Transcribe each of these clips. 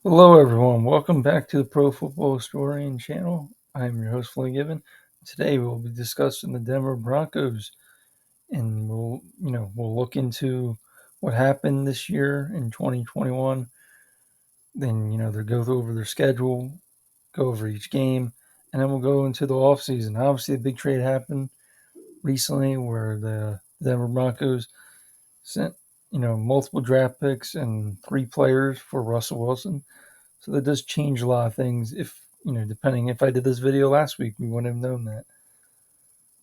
Hello, everyone. Welcome back to the Pro Football Historian channel. I'm your host, Flynn Given. Today, we'll be discussing the Denver Broncos, and we'll look into what happened this year in 2021. Then, they'll go over their schedule, go over each game, and then we'll go into the offseason. Obviously, a big trade happened recently where the Denver Broncos sent, multiple draft picks and 3 players for Russell Wilson. So that does change a lot of things. Depending if I did this video last week, we wouldn't have known that.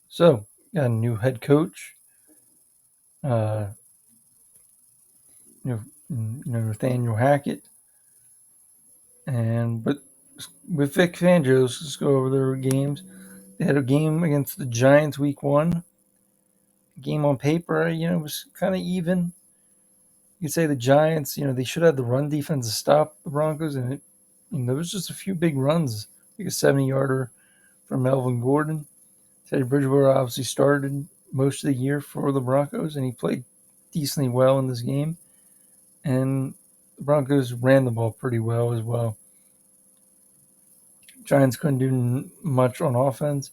So, got a new head coach, uh, Nathaniel Hackett, but with Vic Fangio's, let's go over their games. They had a game against the Giants week 1. Game on paper, was kind of even. You could say the Giants, they should have the run defense to stop the Broncos, and there was just a few big runs, like a 70-yarder from Melvin Gordon. Teddy Bridgewater obviously started most of the year for the Broncos, and he played decently well in this game. And the Broncos ran the ball pretty well as well. Giants couldn't do much on offense,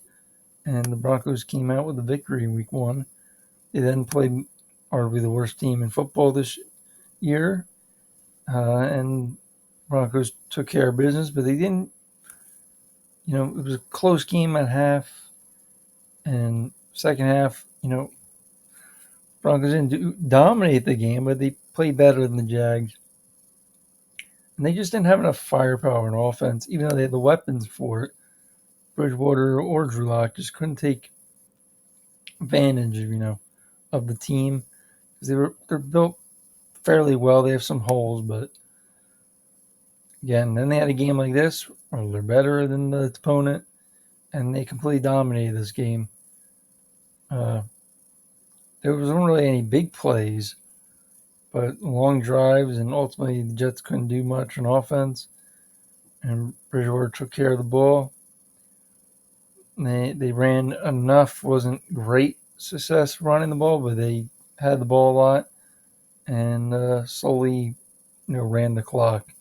and the Broncos came out with a victory in week 1. They then played arguably the worst team in football this year, and Broncos took care of business, but they didn't. It was a close game at half, and second half, Broncos didn't dominate the game, but they played better than the Jags. And they just didn't have enough firepower in offense, even though they had the weapons for it. Bridgewater or Drew Lock just couldn't take advantage, of the team, because they're built fairly well. They have some holes, but again, then they had a game like this where they're better than the opponent, and they completely dominated this game. There wasn't really any big plays, but long drives, and ultimately the Jets couldn't do much on offense, and Bridgewater took care of the ball. They ran enough. Wasn't great success running the ball, but they had the ball a lot and slowly, ran the clock.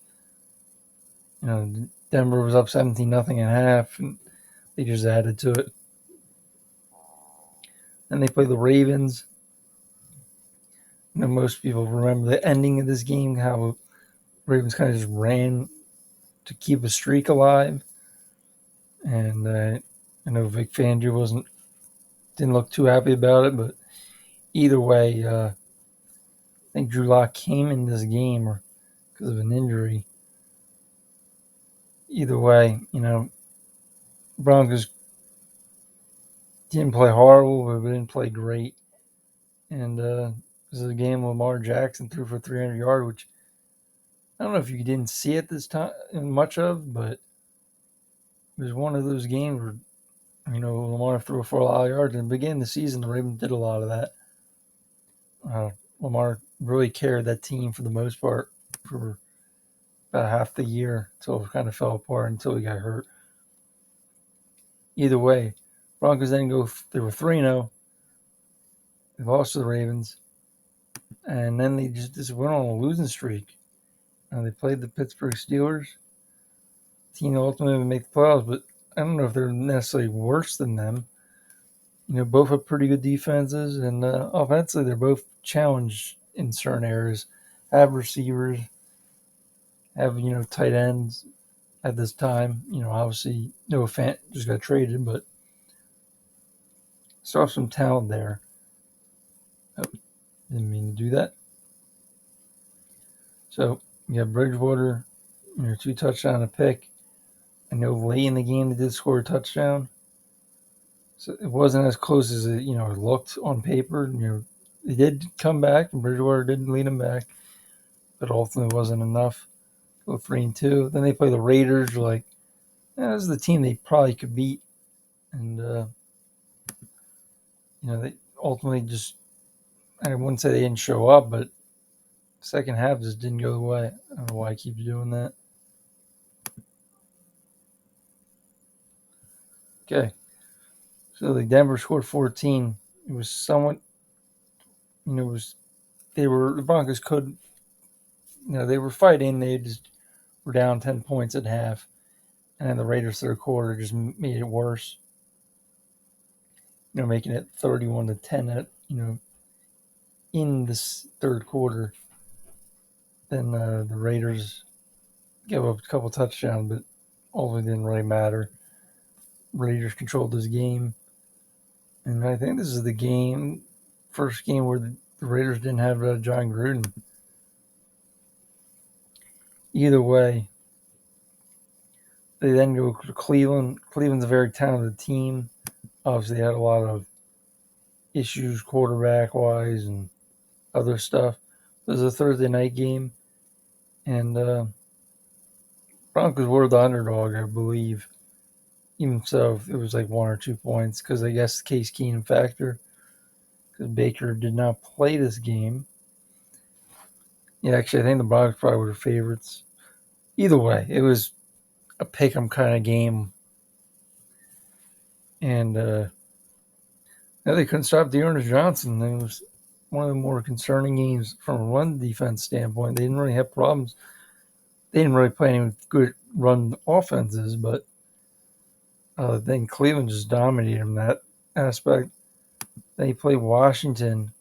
Denver was up 17-0 at half, and they just added to it. Then they play the Ravens. Most people remember the ending of this game, how Ravens kind of just ran to keep a streak alive. And I know Vic Fangio didn't look too happy about it, but either way, I think Drew Lock came in this game because of an injury. Either way, Broncos didn't play horrible, but they didn't play great. And this is a game Lamar Jackson threw for 300 yards, which I don't know if you didn't see it this time much of, but it was one of those games where, Lamar threw for a lot of yards. And at the beginning of the season, the Ravens did a lot of that. Lamar really carried that team for the most part for about half the year until it kind of fell apart until he got hurt. Either way, Broncos then they were 3-0. They lost to the Ravens. And then they just went on a losing streak. They played the Pittsburgh Steelers. Team ultimately would make the playoffs, but I don't know if they're necessarily worse than them. Both have pretty good defenses, and offensively, they're both challenged in certain areas. Have receivers, have, tight ends at this time. Obviously, Noah Fant just got traded, but still have some talent there. Oh, didn't mean to do that. So, you have Bridgewater, 2 touchdowns, a pick. I know late in the game they did score a touchdown. So it wasn't as close as it looked on paper. They did come back, and Bridgewater did lead them back, but ultimately wasn't enough. Go 3-2. Then they play the Raiders. You're like, this is the team they probably could beat, and they ultimately just, I wouldn't say they didn't show up, but second half just didn't go the way. I don't know why I keep doing that. Okay, so the Denver scored 14. It was somewhat, the Broncos could, they were fighting. They just were down 10 points at half, and then the Raiders' third quarter just made it worse. Making it 31-10 at in this third quarter. Then the Raiders gave up a couple touchdowns, but ultimately didn't really matter. Raiders controlled this game, and I think this is the first game where the Raiders didn't have John Gruden. Either way, they then go to Cleveland. Cleveland's a very talented team. Obviously, they had a lot of issues quarterback-wise and other stuff. It was a Thursday night game, and Broncos were the underdog, I believe. Even so, it was like 1 or 2 points because I guess the Case Keenum factor, because Baker did not play this game. Yeah, actually, I think the Broncos probably were favorites. Either way, it was a pick-em kind of game. And they couldn't stop Dearness Johnson. It was one of the more concerning games from a run defense standpoint. They didn't really have problems. They didn't really play any good run offenses, but then Cleveland just dominated them in that aspect. Then you play Washington.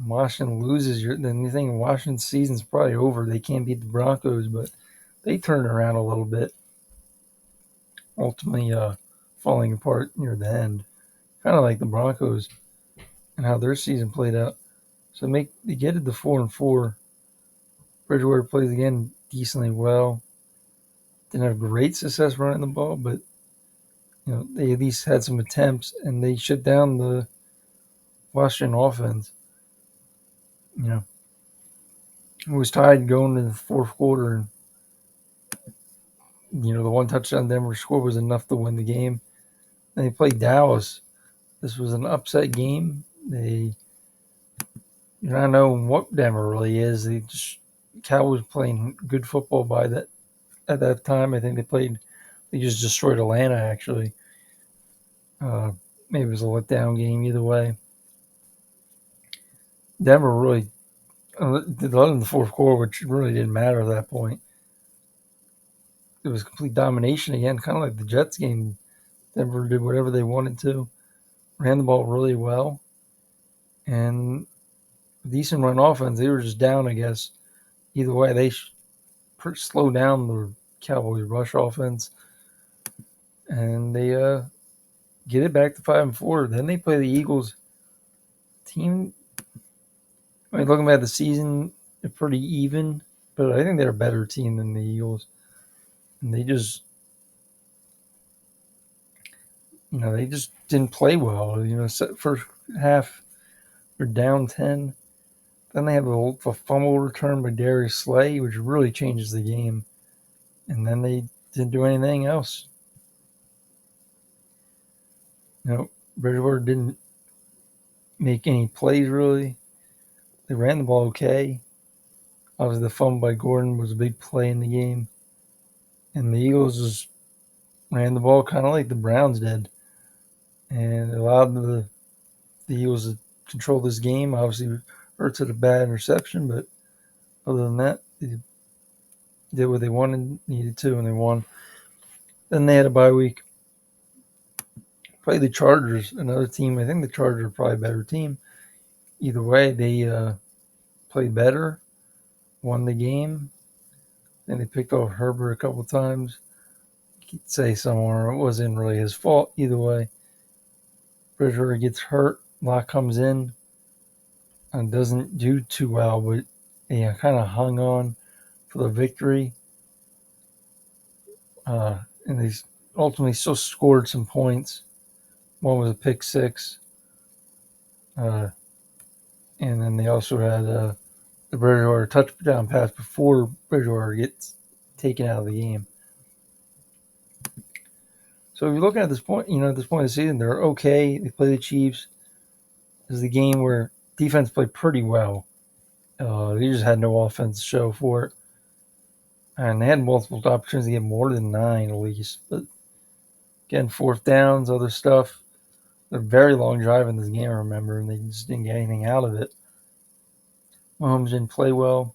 Washington loses. Then you think Washington's season's probably over. They can't beat the Broncos, but they turned around a little bit. Ultimately falling apart near the end. Kind of like the Broncos and how their season played out. So they get it to 4-4. Bridgewater plays again decently well. Didn't have great success running the ball, but they at least had some attempts, and they shut down the Washington offense. It was tied going into the fourth quarter, and the one touchdown Denver scored was enough to win the game. Then they played Dallas. This was an upset game. You're not knowing what Denver really is. Cowboys playing good football at that time. I think they just destroyed Atlanta, actually. Maybe it was a letdown game either way. Denver really did a lot in the fourth quarter, which really didn't matter at that point. It was complete domination again, kind of like the Jets game. Denver did whatever they wanted to, ran the ball really well, and decent run offense. They were just down, I guess. Either way, they slowed down the Cowboys' rush offense, and they get it back to 5-4. Then they play the Eagles team. I mean, looking at the season, they're pretty even, but I think they're a better team than the Eagles. And they just didn't play well. First half, they're down 10. Then they have a fumble return by Darius Slay, which really changes the game. And then they didn't do anything else. Bridgewater didn't make any plays, really. They ran the ball okay. Obviously, the fumble by Gordon was a big play in the game. And the Eagles just ran the ball kind of like the Browns did. And allowed the Eagles to control this game. Obviously, Hurts had a bad interception, but other than that, they did what they needed to, and they won. Then they had a bye week. Played the Chargers, another team. I think the Chargers are probably a better team. Either way, they played better, won the game. Then they picked off Herbert a couple times. You could say somewhere it wasn't really his fault. Either way, Bridgewater gets hurt. Locke comes in and doesn't do too well, but kind of hung on for the victory. And they ultimately still scored some points. One was a pick six. And then they also had the Bridgewater touchdown pass before Bridgewater gets taken out of the game. So if you're looking at this point, at this point of the season, they're okay. They play the Chiefs. This is the game where defense played pretty well. They just had no offense to show for it. And they had multiple opportunities to get more than 9 at least. But again, fourth downs, other stuff. A very long drive in this game, I remember, and they just didn't get anything out of it. Mahomes didn't play well.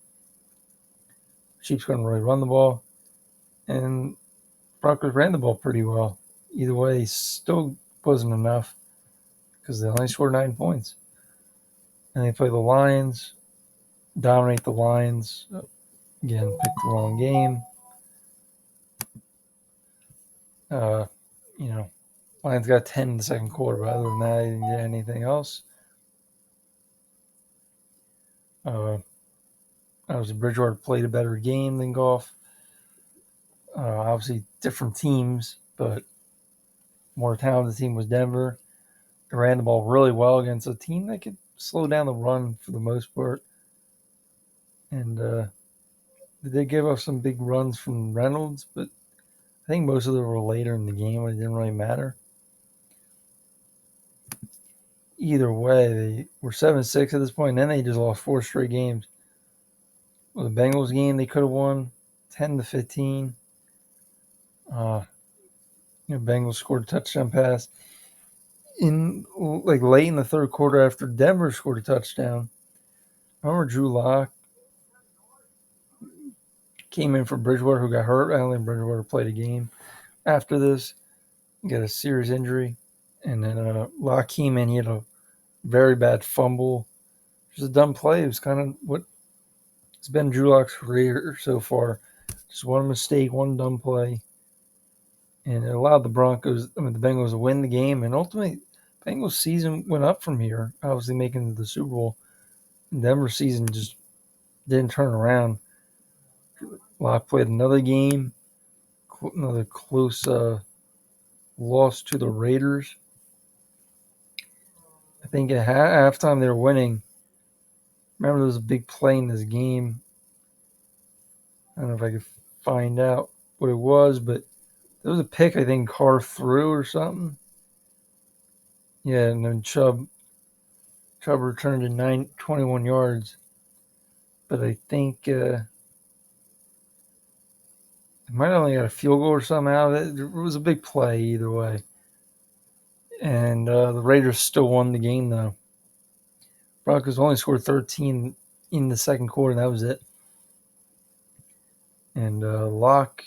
Chiefs couldn't really run the ball, and Broncos ran the ball pretty well. Either way, still wasn't enough because they only scored 9 points. And they play the Lions, dominate the Lions. Again, picked the wrong game. Uh, you know, Lions got 10 in the second quarter, but other than that, I didn't get anything else. Obviously, Bridgewater played a better game than Goff. Obviously, different teams, but more talented team was Denver. They ran the ball really well against a team that could slow down the run for the most part. And they did give up some big runs from Reynolds, but I think most of them were later in the game when it didn't really matter. Either way, they were 7-6 at this point, and then they just lost 4 straight games. Well, the Bengals game, they could have won 10-15. Bengals scored a touchdown pass in like late in the third quarter after Denver scored a touchdown. I remember Drew Lock came in for Bridgewater, who got hurt. I don't think Bridgewater played a game after this. He got a serious injury. And then Lock came in. He had a very bad fumble. Just a dumb play. It was kind of what it's been Drew Lock's career so far. Just one mistake, one dumb play. And it allowed the Bengals to win the game. And ultimately, Bengals season went up from here, obviously making it to the Super Bowl. And Denver's season just didn't turn around. Locke played another game, another close loss to the Raiders. I think at halftime they were winning. Remember, there was a big play in this game. I don't know if I could find out what it was, but there was a pick I think Carr threw or something. Yeah, and then Chubb returned to 21 yards. But I think it might have only got a field goal or something out of it. It was a big play either way. And the Raiders still won the game, though. Broncos only scored 13 in the second quarter, and that was it. And Locke,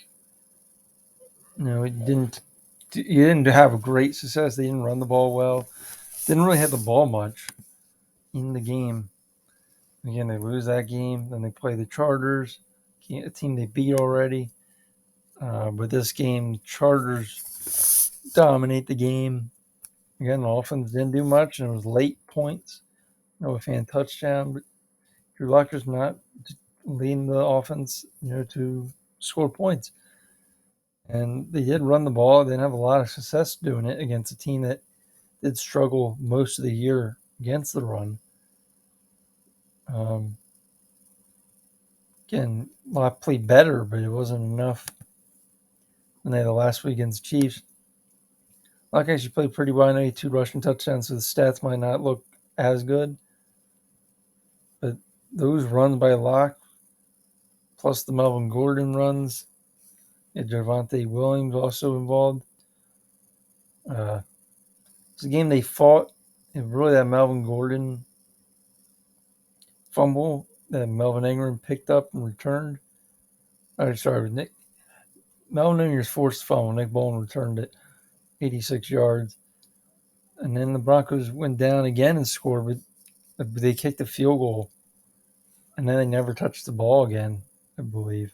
he didn't have a great success. They didn't run the ball well. Didn't really have the ball much in the game. Again, they lose that game. Then they play the Chargers, a team they beat already. But this game, Chargers dominate the game. Again, the offense didn't do much, and it was late points. No fan touchdown, but Drew Lock just not leading the offense, to score points. And they did run the ball. They didn't have a lot of success doing it against a team that did struggle most of the year against the run. Again, Locke played better, but it wasn't enough. And they had the last week against the Chiefs. Locke actually played pretty well. I know he had 2 rushing touchdowns, so the stats might not look as good. But those runs by Locke, plus the Melvin Gordon runs, and Javonte Williams also involved. It's a game they fought. And really, that Melvin Gordon fumble that Melvin Ingram picked up and returned. Melvin Ingram's forced fumble. Nick Bolton returned it 86 yards. And then the Broncos went down again and scored, but they kicked a field goal. And then they never touched the ball again, I believe.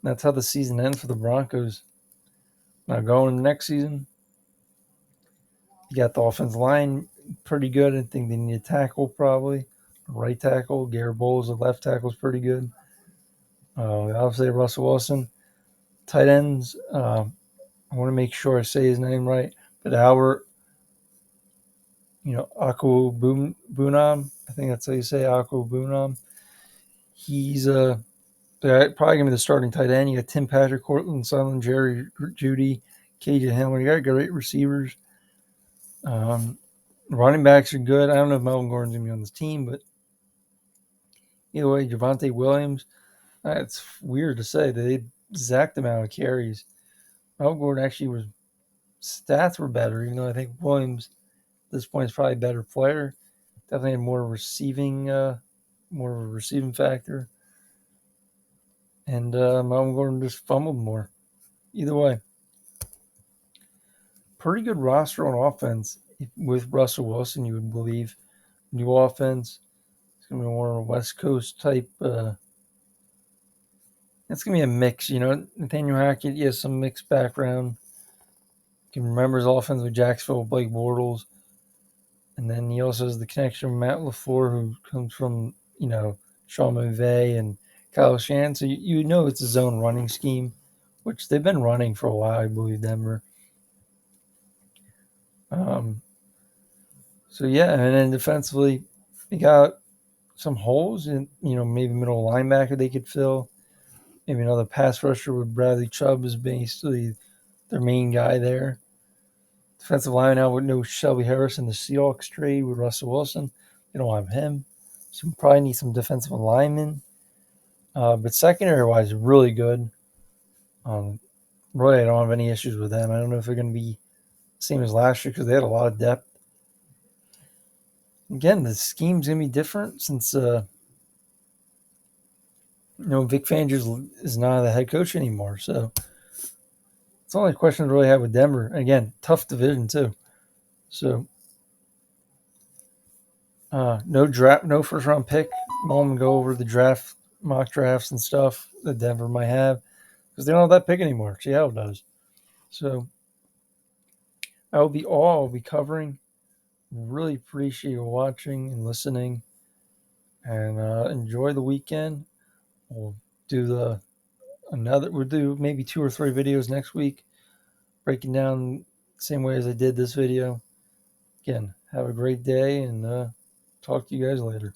And that's how the season ends for the Broncos. Now going to the next season, you got the offensive line pretty good. I think they need a tackle probably. Right tackle. Garrett Bowles, the left tackle, is pretty good. Obviously, Russell Wilson. Tight ends, I want to make sure I say his name right, but Albert, Aku Bunam, I think that's how you say Aku Bunam. He's probably going to be the starting tight end. You got Tim Patrick, Cortland Sutherland, Jerry Judy, KJ Hamler. You got great receivers. Running backs are good. I don't know if Melvin Gordon's going to be on this team, but either way, Javonte Williams, it's weird to say. They exact amount of carries. Melvin Gordon actually stats were better, even though I think Williams at this point is probably a better player. Definitely had more of a receiving factor. and I'm going to just fumble more. Either way, pretty good roster on offense with Russell Wilson. You would believe new offense. It's going to be more of a West Coast type. It's going to be a mix. Nathaniel Hackett, he has some mixed background. You can remember his offense with Jacksonville, Blake Bortles. And then he also has the connection with Matt LaFleur, who comes from, Sean McVay and Kyle Shanahan. So you know it's his own running scheme, which they've been running for a while, I believe, Denver. Um, so, yeah, and then defensively, they got some holes in, maybe middle linebacker they could fill. Maybe another pass rusher with Bradley Chubb is basically their main guy there. Defensive line now with no Shelby Harris in the Seahawks trade with Russell Wilson. They don't have him. So we probably need some defensive linemen. But secondary wise, really good. Really, I don't have any issues with them. I don't know if they're going to be the same as last year because they had a lot of depth. Again, the scheme's going to be different since Vic Fangio is not the head coach anymore. So it's the only question I really have with Denver. And again, tough division too. So no draft, no first round pick. Mom go over the draft, mock drafts and stuff that Denver might have because they don't have that pick anymore. Seattle does. So that will be all I'll be covering. Really appreciate you watching and listening, and enjoy the weekend. We'll we'll do maybe 2 or 3 videos next week, breaking down the same way as I did this video. Again, have a great day, and talk to you guys later.